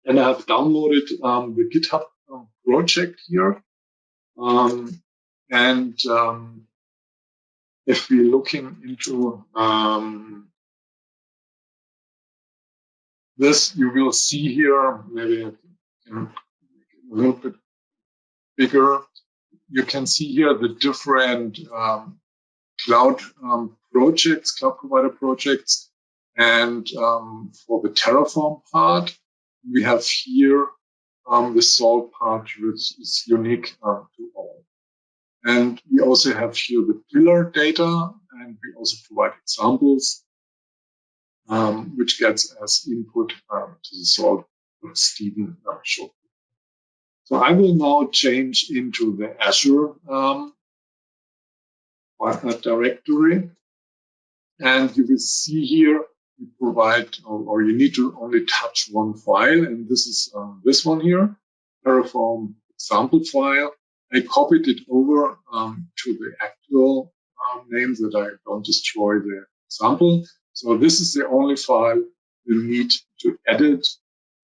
And I have downloaded the GitHub project here. If we're looking into this, you will see here, maybe a little bit bigger. You can see here the different cloud projects, cloud provider projects. And for the Terraform part, we have here the Salt part, which is unique to all. And we also have here the pillar data, and we also provide examples, which gets as input to the Salt that Stephen showed. So I will now change into the Azure directory. And you will see here, we provide, or you need to only touch one file. And this is this one here, Terraform example file. I copied it over to the actual name that I don't destroy the example. So this is the only file you need to edit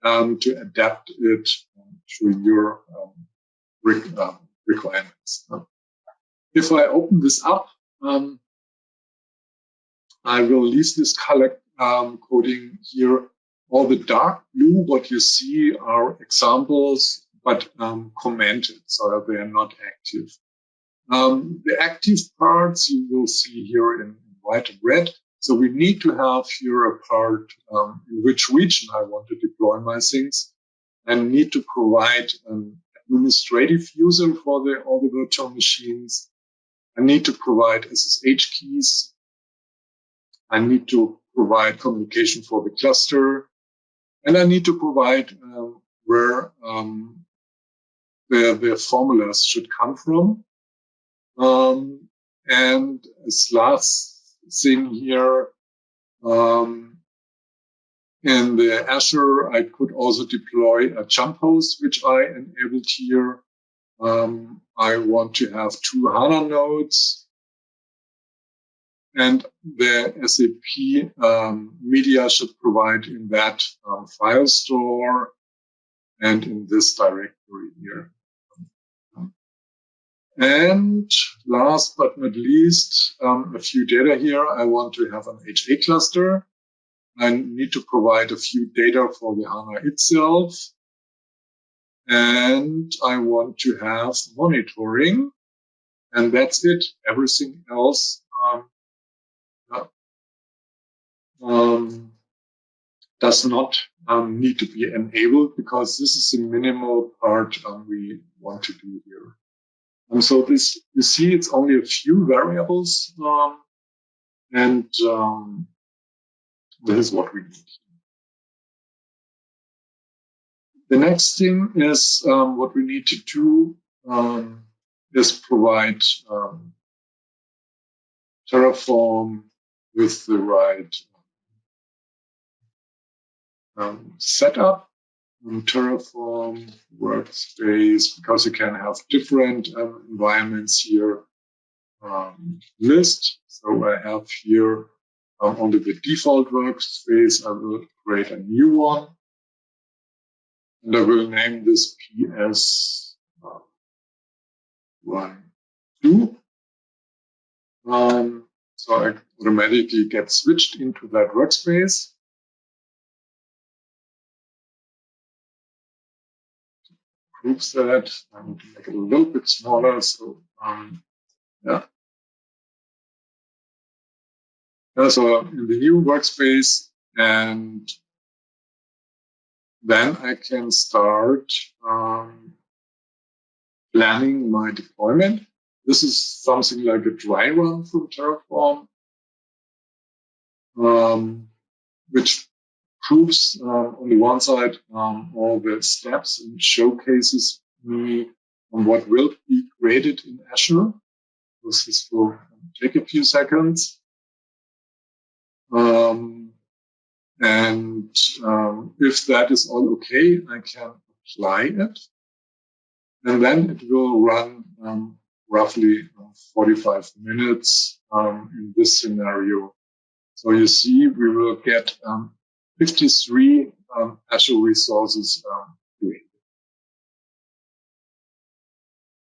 to adapt it to your requirements. If I open this up, I will leave this color coding here. All the dark blue, what you see are examples, but commented, so they are not active. The active parts you will see here in white and red. So we need to have here a part in which region I want to deploy my things, and need to provide an administrative user for all the virtual machines. I need to provide SSH keys. I need to provide communication for the cluster, and I need to provide where the formulas should come from. And as last thing here, in the Azure, I could also deploy a jump host, which I enabled here. I want to have 2 HANA nodes. And the SAP media should provide in that file store and in this directory here. And last but not least, a few data here. I want to have an HA cluster. I need to provide a few data for the HANA itself. And I want to have monitoring. And that's it. Everything else does not need to be enabled, because this is the minimal part we want to do here. And so this, you see, it's only a few variables, and this is what we need. The next thing is what we need to do is provide Terraform with the right setup. Terraform workspace, because you can have different environments here. List. So I have here only the default workspace. I will create a new one, and I will name this PS12. So I automatically get switched into that workspace. Proves that. I need to make it a little bit smaller. So yeah. So in the new workspace, and then I can start planning my deployment. This is something like a dry run from Terraform, which proves on the one side all the steps and showcases me on what will be created in Azure. This will take a few seconds. If that is all okay, I can apply it. And then it will run roughly 45 minutes in this scenario. So you see, we will get 53 Azure resources created.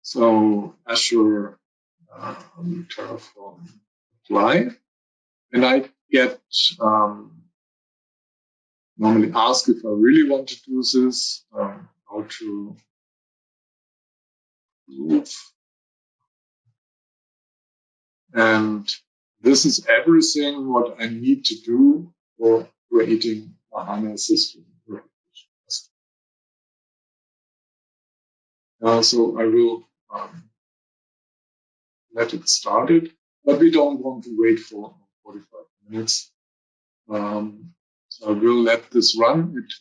So Azure Terraform apply, and I get normally ask if I really want to do this, how to move. And this is everything what I need to do for creating a HANA system. So I will let it started, but we don't want to wait for 45 minutes. So I will let this run. It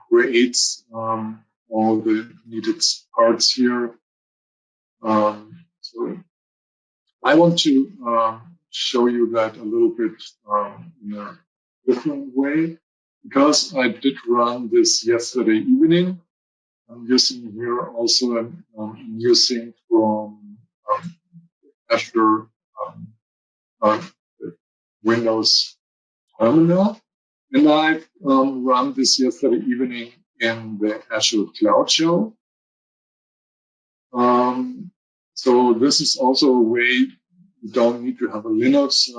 creates all the needed parts here. So I want to show you that a little bit in a different way, because I did run this yesterday evening. I'm using here also a new thing from Azure Windows Terminal. And I run this yesterday evening in the Azure Cloud Shell. So this is also a way you don't need to have a Linux.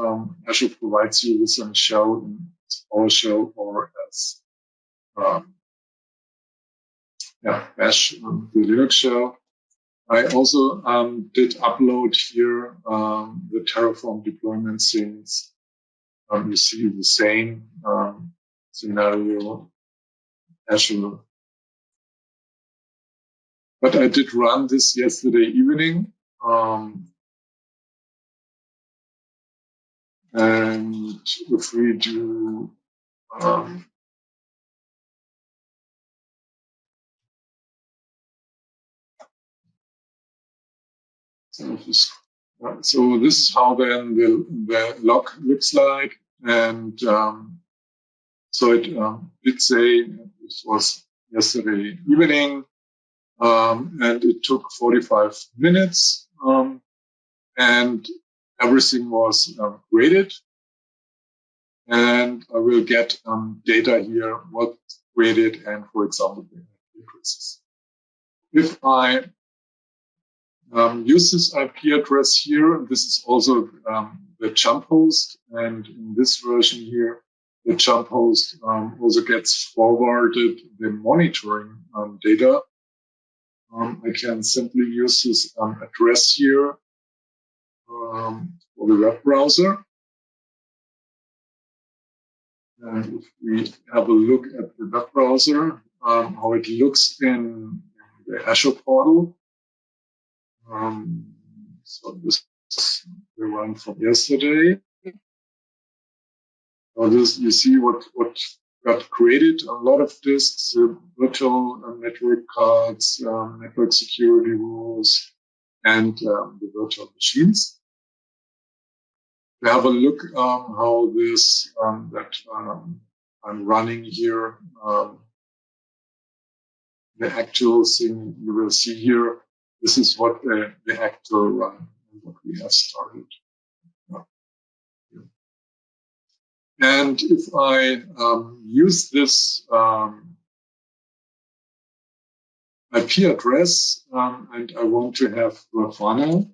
Azure provides you with some shell in PowerShell or as Bash, the Linux shell. I also did upload here the Terraform deployment things. You see the same scenario, Azure. But I did run this yesterday evening. And if we do so this is how then the log looks like. And so it did say it was yesterday evening, and it took 45 minutes, and everything was created. And I will get data here, what created, and for example, the addresses. If I use this IP address here, this is also the jump host, and in this version here, the jump host also gets forwarded the monitoring data. I can simply use this address here for the web browser. And if we have a look at the web browser, how it looks in the Azure portal. So this is the one from yesterday. So this, you see what got created, a lot of disks, virtual network cards, network security rules, and the virtual machines. We have a look how this that I'm running here. The actual thing you will see here. This is what the actual run, what we have started. And if I use this IP address and I want to have Grafana,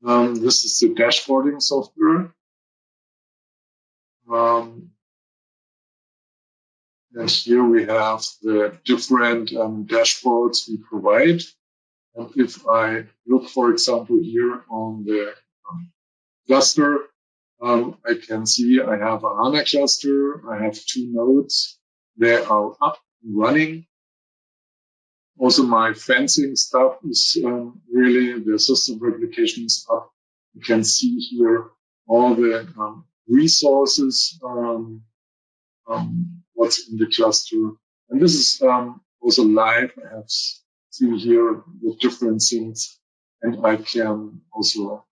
this is the dashboarding software. And here we have the different dashboards we provide. And if I look, for example, here on the cluster, I can see I have a HANA cluster. I have 2 nodes. They are up and running. Also, my fencing stuff is really, the system replication is up. You can see here all the resources, what's in the cluster. And this is also live. I have seen here the different things, and I can also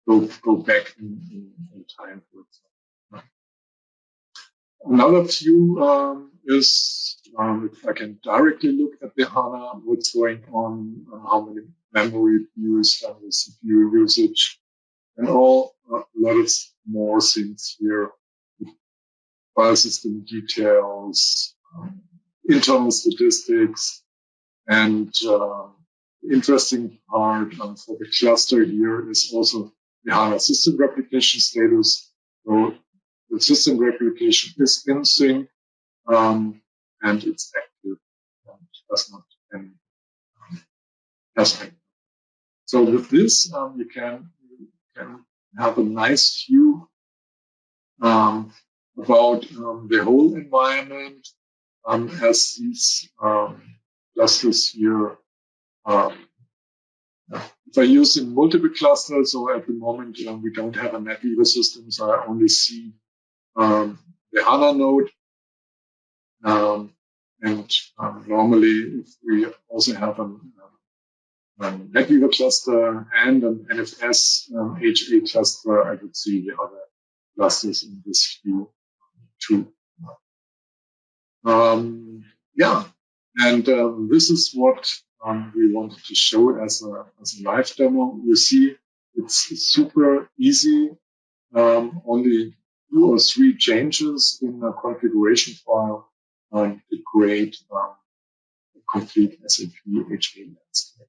go back in time, for example. Another view is if I can directly look at the HANA, what's going on, how many memory used, and the CPU usage, and a lot of more things here. file system details, internal statistics, and interesting part for the cluster here is also the HANA system replication status. So the system replication is in sync and it's active and does not end. So with this, you can have a nice view about the whole environment as these clusters here. If I use in multiple clusters, so at the moment we don't have a NetWeaver system, so I only see the HANA node. And normally, if we also have a NetWeaver cluster and an NFS HA cluster, I would see the other clusters in this view too. Yeah, and this is what we wanted to show as a live demo. You see, it's super easy. Only 2 or 3 changes in the configuration file to create a complete SAP HA landscape.